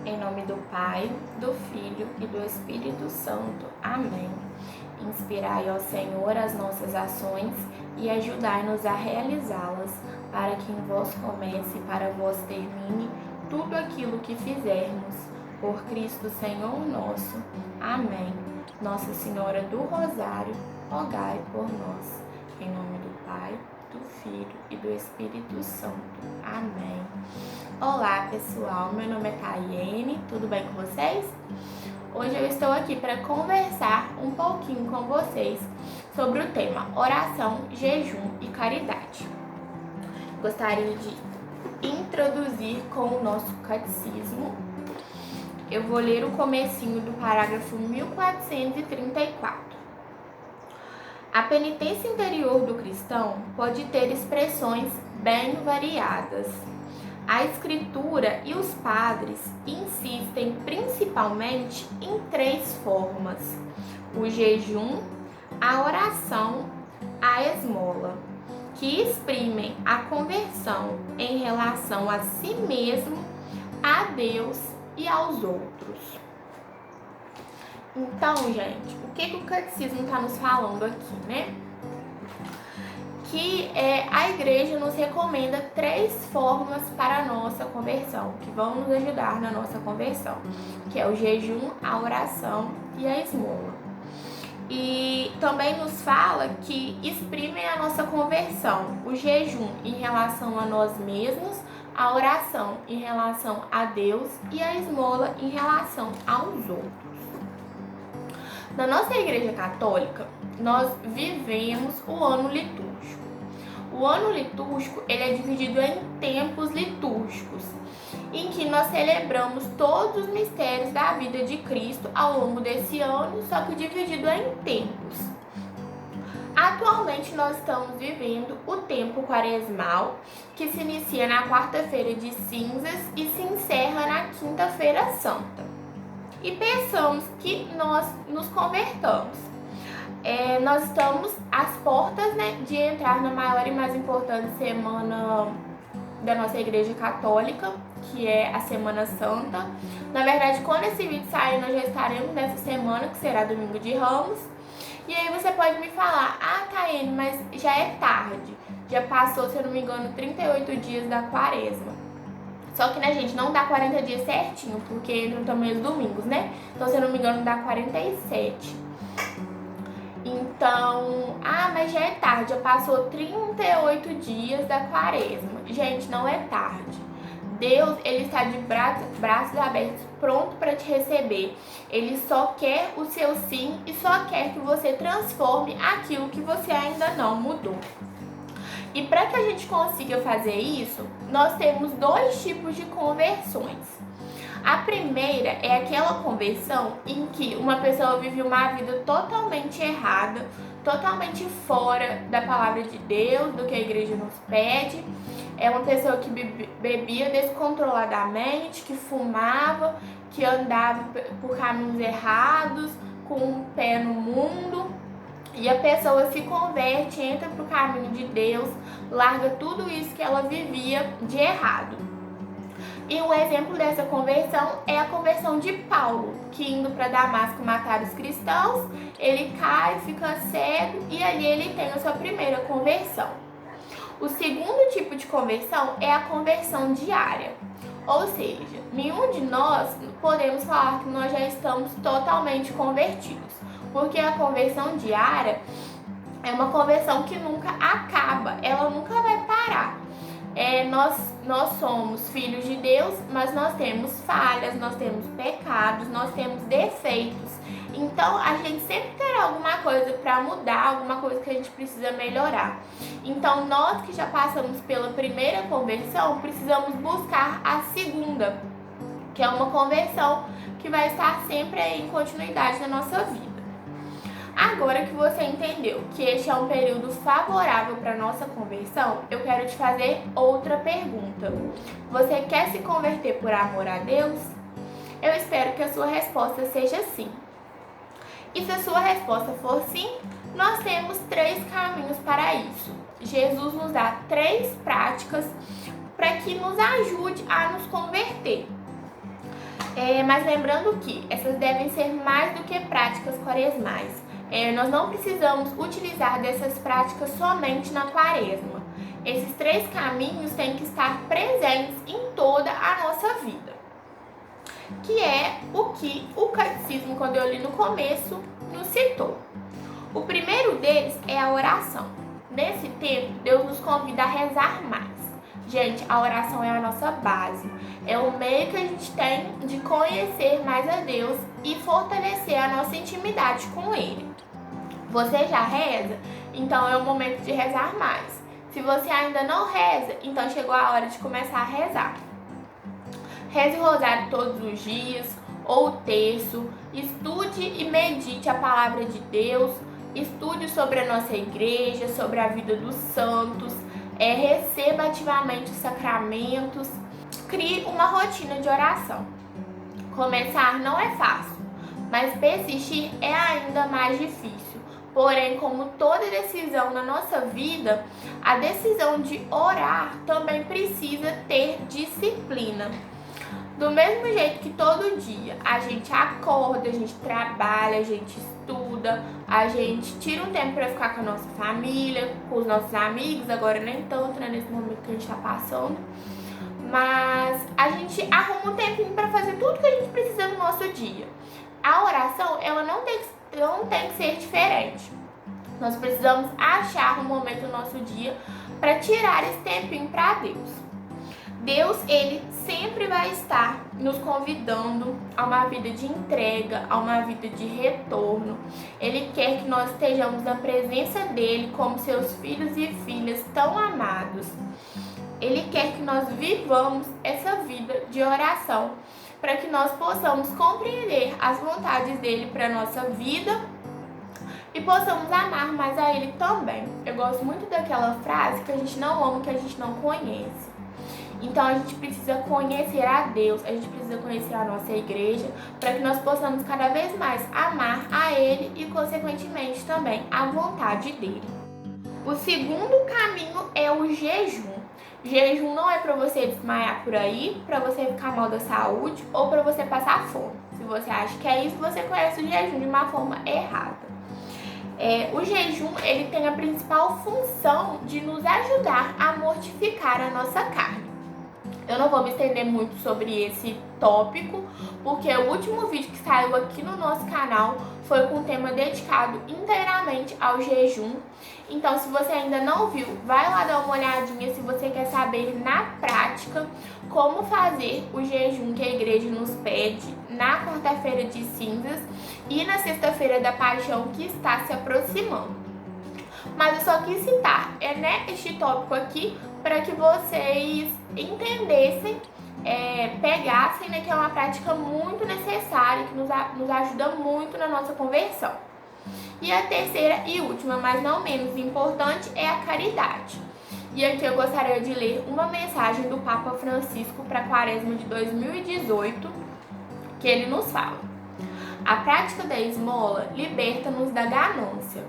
Em nome do Pai, do Filho e do Espírito Santo. Amém. Inspirai, ó Senhor, as nossas ações e ajudai-nos a realizá-las, para que em vós comece e para vós termine tudo aquilo que fizermos. Por Cristo Senhor nosso. Amém. Nossa Senhora do Rosário, rogai por nós. Em nome do Pai, do Filho e do Espírito Santo. Amém. Olá, pessoal. Meu nome é Tayene. Tudo bem com vocês? Hoje eu estou aqui para conversar um pouquinho com vocês sobre o tema oração, jejum e caridade. Gostaria de introduzir com o nosso catecismo. Eu vou ler o comecinho do parágrafo 1434. A penitência interior do cristão pode ter expressões bem variadas. A Escritura e os padres insistem principalmente em 3 formas: o jejum, a oração, a esmola, que exprimem a conversão em relação a si mesmo, a Deus e aos outros. Então, gente, o que o catecismo está nos falando aqui, né? Que a igreja nos recomenda 3 formas para a nossa conversão, que vão nos ajudar na nossa conversão, que é o jejum, a oração e a esmola. E também nos fala que exprimem a nossa conversão, o jejum em relação a nós mesmos, a oração em relação a Deus e a esmola em relação aos outros. Na nossa Igreja Católica, nós vivemos o ano litúrgico. O ano litúrgico ele é dividido em tempos litúrgicos, em que nós celebramos todos os mistérios da vida de Cristo ao longo desse ano, só que dividido em tempos. Atualmente nós estamos vivendo o tempo quaresmal, que se inicia na quarta-feira de cinzas e se encerra na quinta-feira santa. E pensamos que nós nos convertamos. Nós estamos às portas, né, de entrar na maior e mais importante semana da nossa Igreja Católica, que é a Semana Santa. Na verdade, quando esse vídeo sair, nós já estaremos nessa semana, que será Domingo de Ramos. E aí você pode me falar: ah, Tayene, mas já é tarde. Já passou, se eu não me engano, 38 dias da quaresma. Só que, né, gente, não dá 40 dias certinho, porque entram também os domingos, né? Então, se eu não me engano, dá 47. Então, mas já é tarde, já passou 38 dias da quaresma. Gente, não é tarde. Deus, ele está de braços abertos, pronto para te receber. Ele só quer o seu sim e só quer que você transforme aquilo que você ainda não mudou. E para que a gente consiga fazer isso, nós temos 2 tipos de conversões. A primeira é aquela conversão em que uma pessoa vive uma vida totalmente errada, totalmente fora da palavra de Deus, do que a igreja nos pede. É uma pessoa que bebia descontroladamente, que fumava, que andava por caminhos errados, com um pé no mundo. E a pessoa se converte, entra para o caminho de Deus, larga tudo isso que ela vivia de errado. E um exemplo dessa conversão é a conversão de Paulo, que indo para Damasco matar os cristãos, ele cai, fica cego e ali ele tem a sua primeira conversão. O segundo tipo de conversão é a conversão diária. Ou seja, nenhum de nós podemos falar que nós já estamos totalmente convertidos, porque a conversão diária é uma conversão que nunca acaba, ela nunca vai parar. Nós somos filhos de Deus, mas nós temos falhas, nós temos pecados, nós temos defeitos. Então, a gente sempre terá alguma coisa para mudar, alguma coisa que a gente precisa melhorar. Então, nós que já passamos pela primeira conversão, precisamos buscar a segunda, que é uma conversão que vai estar sempre aí em continuidade na nossa vida. Agora que você entendeu que este é um período favorável para a nossa conversão, eu quero te fazer outra pergunta. Você quer se converter por amor a Deus? Eu espero que a sua resposta seja sim. E se a sua resposta for sim, nós temos 3 caminhos para isso. Jesus nos dá 3 práticas para que nos ajude a nos converter. Mas lembrando que essas devem ser mais do que práticas quaresmais. Nós não precisamos utilizar dessas práticas somente na quaresma. Esses 3 caminhos têm que estar presentes em toda a nossa vida. Que é o que o catecismo, quando eu li no começo, nos citou. O primeiro deles é a oração. Nesse tempo, Deus nos convida a rezar mais. Gente, a oração é a nossa base. É o meio que a gente tem de conhecer mais a Deus e fortalecer a nossa intimidade com Ele. Você já reza? Então é o momento de rezar mais. Se você ainda não reza, então chegou a hora de começar a rezar. Reze o rosário todos os dias, ou o terço, estude e medite a palavra de Deus, estude sobre a nossa igreja, sobre a vida dos santos, receba ativamente os sacramentos, crie uma rotina de oração. Começar não é fácil, mas persistir é ainda mais difícil. Porém, como toda decisão na nossa vida, a decisão de orar também precisa ter disciplina. Do mesmo jeito que todo dia a gente acorda, a gente trabalha, a gente estuda, a gente tira um tempo para ficar com a nossa família, com os nossos amigos, agora nem tanto, né, nesse momento que a gente está passando. Mas a gente arruma um tempinho para fazer tudo que a gente precisa no nosso dia. A oração, ela não tem que ser diferente. Nós precisamos achar um momento no nosso dia para tirar esse tempinho para Deus. Deus, Ele sempre vai estar nos convidando a uma vida de entrega, a uma vida de retorno. Ele quer que nós estejamos na presença dEle como seus filhos e filhas tão amados. Ele quer que nós vivamos essa vida de oração, para que nós possamos compreender as vontades dEle para a nossa vida e possamos amar mais a Ele também. Eu gosto muito daquela frase que a gente não ama o que a gente não conhece. Então a gente precisa conhecer a Deus, a gente precisa conhecer a nossa igreja, para que nós possamos cada vez mais amar a Ele e, consequentemente, também a vontade dEle. O segundo caminho é o jejum. Jejum não é para você desmaiar por aí, para você ficar mal da saúde ou para você passar fome. Se você acha que é isso, você conhece o jejum de uma forma errada. O jejum, ele tem a principal função de nos ajudar a mortificar a nossa carne. Eu não vou me estender muito sobre esse tópico, porque o último vídeo que saiu aqui no nosso canal foi com um tema dedicado inteiramente ao jejum. Então, se você ainda não viu, vai lá dar uma olhadinha se você quer saber na prática como fazer o jejum que a igreja nos pede na quarta-feira de cinzas e na sexta-feira da paixão que está se aproximando. Mas eu só quis citar este tópico aqui para que vocês entendessem, pegassem, que é uma prática muito necessária, que nos ajuda muito na nossa conversão. E a terceira e última, mas não menos importante, é a caridade. E aqui eu gostaria de ler uma mensagem do Papa Francisco para a Quaresma de 2018, que ele nos fala: a prática da esmola liberta-nos da ganância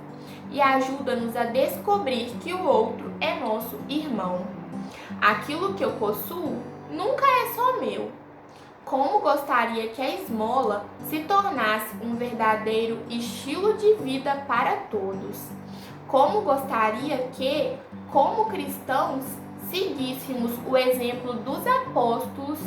e ajuda-nos a descobrir que o outro é nosso irmão. Aquilo que eu possuo nunca é só meu. Como gostaria que a esmola se tornasse um verdadeiro estilo de vida para todos. Como gostaria que, como cristãos, seguíssemos o exemplo dos apóstolos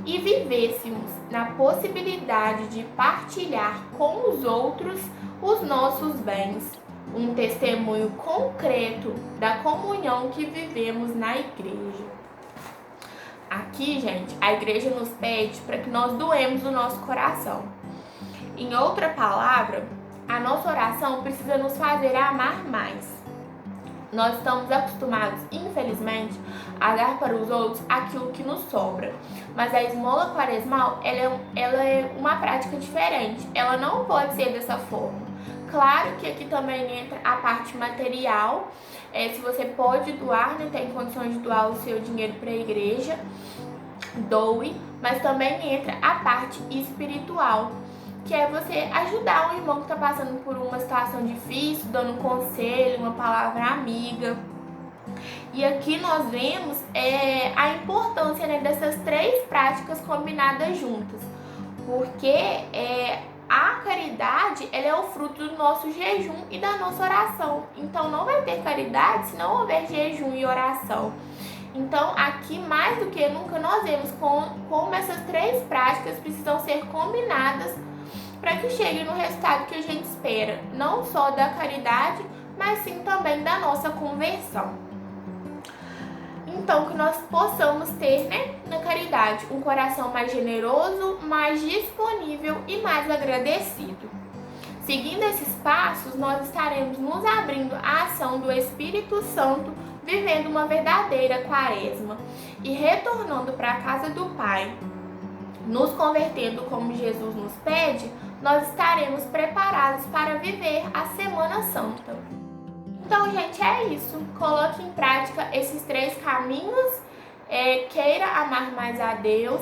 e vivêssemos na possibilidade de partilhar com os outros os nossos bens, um testemunho concreto da comunhão que vivemos na igreja. Aqui, gente, a igreja nos pede para que nós doemos o nosso coração. Em outra palavra, a nossa oração precisa nos fazer amar mais. Nós estamos acostumados, infelizmente, a dar para os outros aquilo que nos sobra. Mas a esmola quaresmal, ela é uma prática diferente. Ela não pode ser dessa forma. Claro que aqui também entra a parte material. Se você pode doar, tem condições de doar o seu dinheiro para a igreja, doe. Mas também entra a parte espiritual, que é você ajudar um irmão que está passando por uma situação difícil, dando um conselho, uma palavra amiga. E aqui nós vemos a importância dessas 3 práticas combinadas juntas. porque a caridade, ela é o fruto do nosso jejum e da nossa oração. Então não vai ter caridade se não houver jejum e oração. Então aqui, mais do que nunca, nós vemos como essas três práticas precisam ser combinadas para que chegue no resultado que a gente espera, não só da caridade, mas sim também da nossa conversão. Então, que nós possamos ter, na caridade, um coração mais generoso, mais disponível e mais agradecido. Seguindo esses passos, nós estaremos nos abrindo à ação do Espírito Santo, vivendo uma verdadeira quaresma e retornando para a casa do Pai, nos convertendo como Jesus nos pede, nós estaremos preparados para viver a Semana Santa. Então, gente, é isso. Coloque em prática esses três caminhos. Queira amar mais a Deus.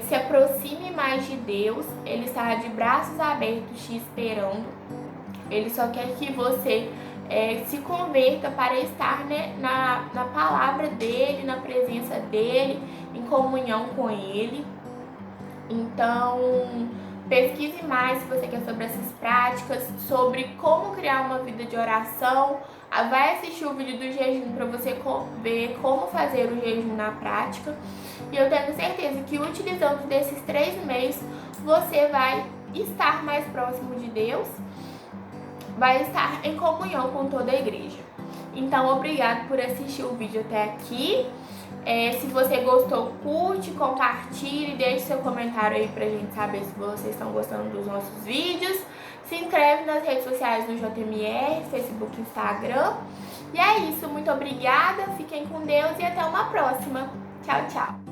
Se aproxime mais de Deus. Ele está de braços abertos te esperando. Ele só quer que você se converta para estar, na palavra dele, na presença dele, em comunhão com ele. Então, pesquise mais se você quer sobre essas práticas, sobre como criar uma vida de oração. Vai assistir o vídeo do jejum para você ver como fazer o jejum na prática. E eu tenho certeza que utilizando desses 3 meios, você vai estar mais próximo de Deus, vai estar em comunhão com toda a igreja. Então, obrigado por assistir o vídeo até aqui. Se você gostou, curte, compartilhe, deixe seu comentário aí pra gente saber se vocês estão gostando dos nossos vídeos. Se inscreve nas redes sociais do JMR, Facebook, Instagram. E é isso, muito obrigada, fiquem com Deus e até uma próxima. Tchau, tchau!